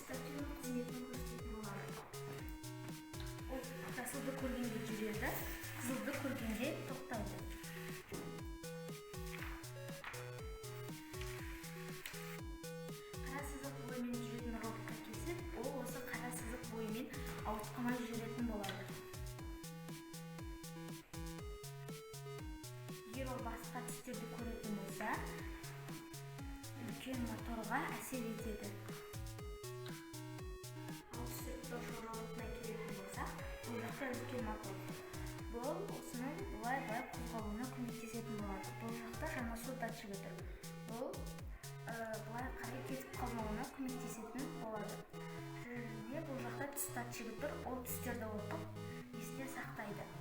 статистиканың қызметін көрсететін болады. Ол жасылды көргенде жүреді, қызылды көргенде тоқтайды. Қара сызық бойымен жүретін роботқа келсек, ол осы қара сызық бойымен ауытқымай жүретін болады. Егер ол басқа түстерді көретін болса, үлкен моторға әсер етеді. Ал түсіріп таушы роботына келетін болсақ, бұл жақта үлкен мотор. Бұл осының бұлай-бұлай қозғалуына көмектесетін болады. Бұл жақта жанасу датчигі тұр. Бұл бұлай қарай кетіп қалмауына көмектесетін болады. Және бұл жақта түс датчигі тұр. Ол түстерді оқып, есте сақтайды.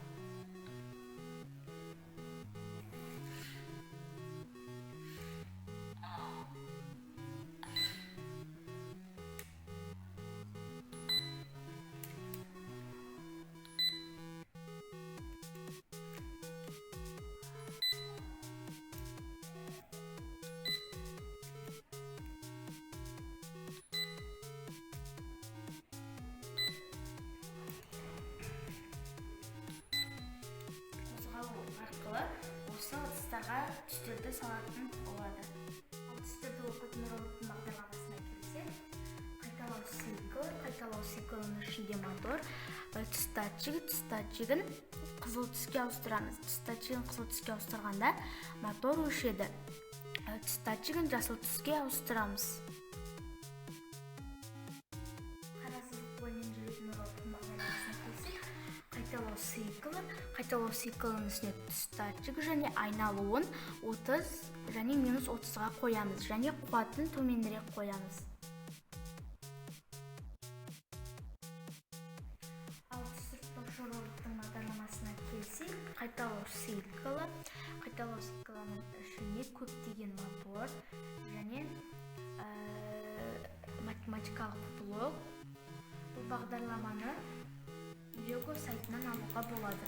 Арқылы осы ыдыстарға түстерді салатын болады. Ал түстерді оқитын роботтың бағдарламасына келсек, қайталау циклінің ішінде мотор, түс датчигін қызыл түске ауыстырамыз. Түс датчигін қызыл түске ауыстырғанда мотор өшеді. Түс датчигін жасыл түске ауыстырамыз. Қара сызық бойымен жүретін роботтың бағдарламасына келсек, қайталау циклінің үстіне түс датчигі және айналуын 30 және -30-ға қоямыз және қуатын төменірек қоямыз. Ал түсіріп таушы роботтың бағдарламасына келсек, қайталау циклінің ішіне көптеген мотор және математикалық блок. Бұл бағдарламаны Lego сайтынан алуға болады.